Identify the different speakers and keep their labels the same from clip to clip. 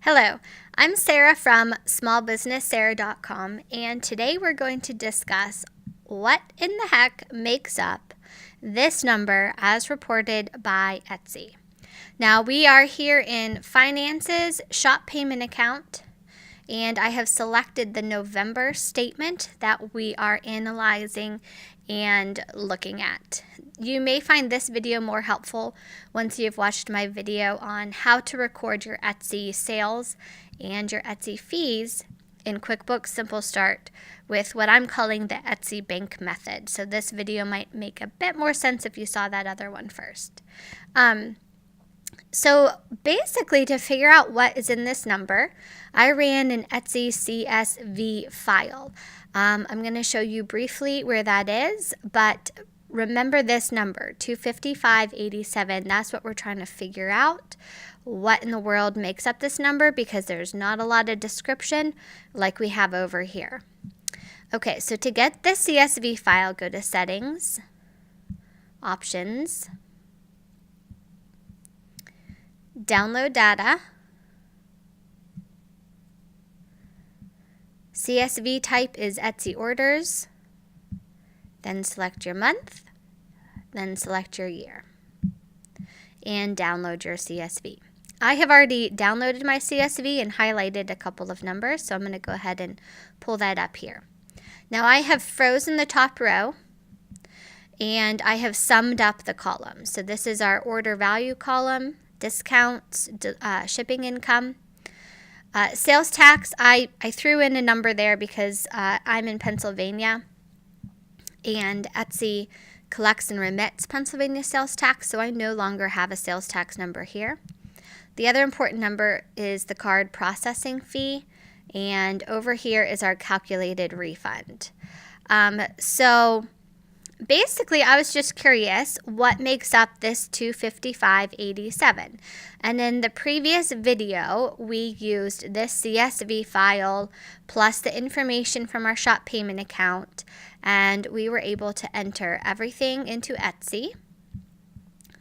Speaker 1: Hello, I'm Sarah from smallbusinesssarah.com, and today we're going to discuss what in the heck makes up this number as reported by Etsy. Now, we are here in Finances, Shop Payment Account, and I have selected the November statement that we are analyzing and looking at. You may find this video more helpful once you've watched my video on how to record your Etsy sales and your Etsy fees in QuickBooks Simple Start with what I'm calling the Etsy bank method. So this video might make a bit more sense if you saw that other one first. So basically, to figure out what is in this number, I ran an Etsy CSV file. I'm going to show you briefly where that is, but remember this number, 255.87. That's what we're trying to figure out. What in the world makes up this number, because there's not a lot of description like we have over here. Okay, so to get this CSV file, go to Settings, Options, Download Data, CSV type is Etsy Orders, then select your month, then select your year, and download your CSV. I have already downloaded my CSV and highlighted a couple of numbers, so I'm going to go ahead and pull that up here. Now I have frozen the top row, and I have summed up the columns. So this is our order value column, discounts, shipping income. Sales tax, I threw in a number there because I'm in Pennsylvania, and Etsy collects and remits Pennsylvania sales tax, so I no longer have a sales tax number here. The other important number is the card processing fee, and over here is our calculated refund. So basically, I was just curious what makes up this 255.87. And in the previous video, we used this CSV file plus the information from our shop payment account, and we were able to enter everything into Etsy.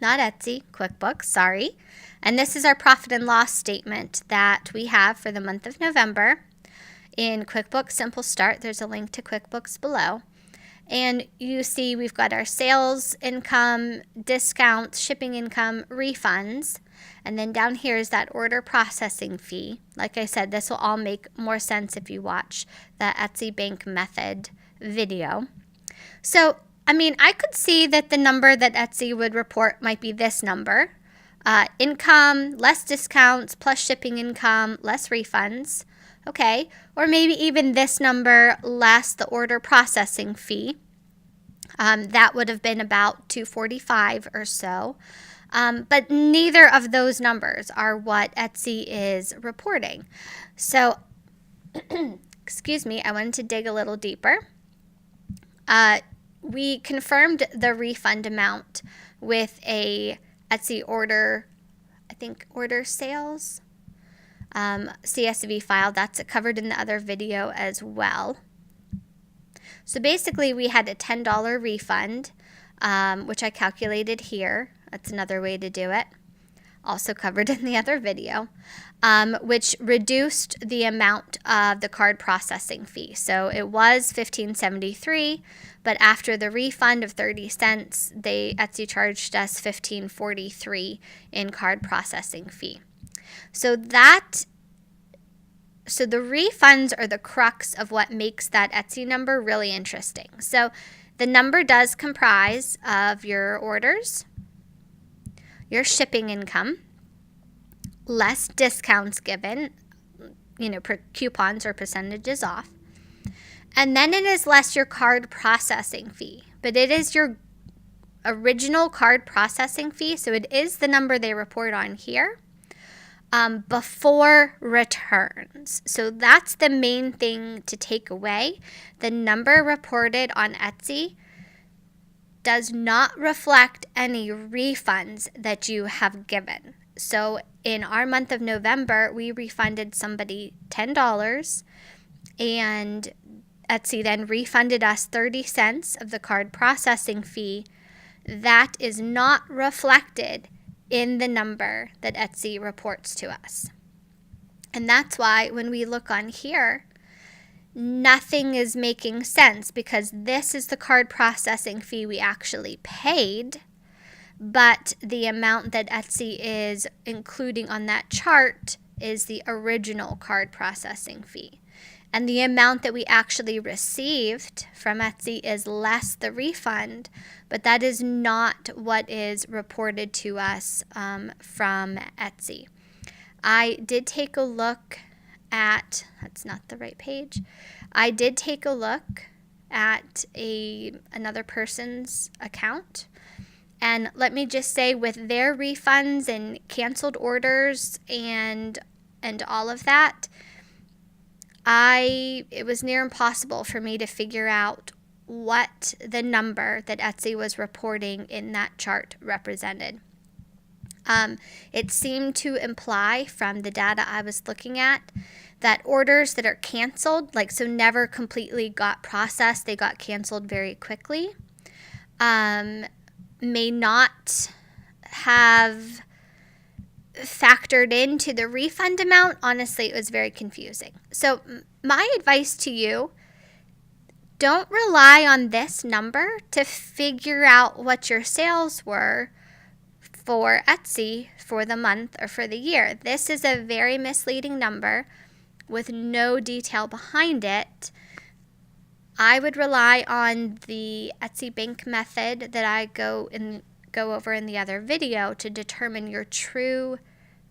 Speaker 1: Not Etsy, QuickBooks, sorry. And this is our profit and loss statement that we have for the month of November in QuickBooks Simple Start. There's a link to QuickBooks below. And you see we've got our sales income, discounts, shipping income, refunds. And then down here is that order processing fee. Like I said, this will all make more sense if you watch the Etsy bank method video. So, I could see that the number that Etsy would report might be this number. Income, less discounts, plus shipping income, less refunds. Okay, or maybe even this number less the order processing fee. That would have been about $245 or so. But neither of those numbers are what Etsy is reporting. So, excuse me, I wanted to dig a little deeper. We confirmed the refund amount with a Etsy order, I think order sales. CSV file. That's covered in the other video as well. So basically we had a $10 refund, which I calculated here. That's another way to do it. Also covered in the other video, which reduced the amount of the card processing fee. So it was $15.73, but after the refund of 30 cents, Etsy charged us $15.43 in card processing fee. So the refunds are the crux of what makes that Etsy number really interesting. So the number does comprise of your orders, your shipping income, less discounts given, per coupons or percentages off, and then it is less your card processing fee. But it is your original card processing fee, so it is the number they report on here. Before returns. So that's the main thing to take away. The number reported on Etsy does not reflect any refunds that you have given. So in our month of November, we refunded somebody $10, and Etsy then refunded us 30 cents of the card processing fee. That is not reflected in the number that Etsy reports to us. And that's why when we look on here, nothing is making sense, because this is the card processing fee we actually paid, but the amount that Etsy is including on that chart is the original card processing fee. And the amount that we actually received from Etsy is less the refund, but that is not what is reported to us from Etsy. I did take a look at, that's not the right page. I did take a look at another person's account. And let me just say, with their refunds and canceled orders and all of that, it was near impossible for me to figure out what the number that Etsy was reporting in that chart represented. It seemed to imply from the data I was looking at that orders that are canceled, so never completely got processed, they got canceled very quickly, may not have factored into the refund amount. Honestly, it was very confusing. So my advice to you, don't rely on this number to figure out what your sales were for Etsy for the month or for the year. This is a very misleading number with no detail behind it. I would rely on the Etsy bank method that I go over in the other video to determine your true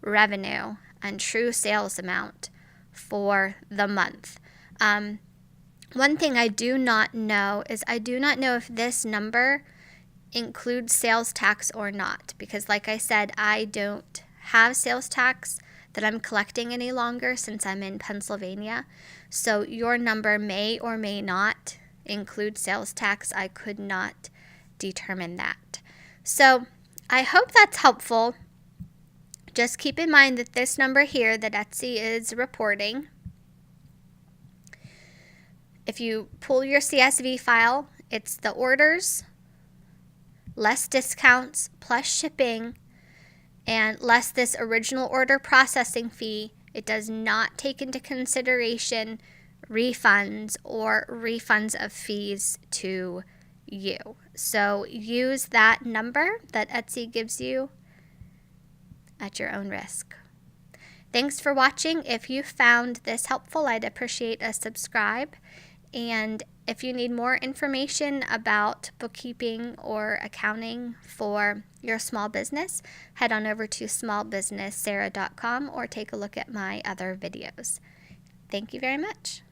Speaker 1: revenue and true sales amount for the month. One thing I do not know is I do not know if this number includes sales tax or not, because like I said, I don't have sales tax that I'm collecting any longer since I'm in Pennsylvania. So your number may or may not include sales tax. I could not determine that. So I hope that's helpful. Just keep in mind that this number here that Etsy is reporting, if you pull your CSV file, it's the orders, less discounts, plus shipping, and less this original order processing fee. It does not take into consideration refunds or refunds of fees to you. So use that number that Etsy gives you at your own risk. Thanks for watching. If you found this helpful, I'd appreciate a subscribe. And if you need more information about bookkeeping or accounting for your small business, head on over to smallbusinesssarah.com or take a look at my other videos. Thank you very much.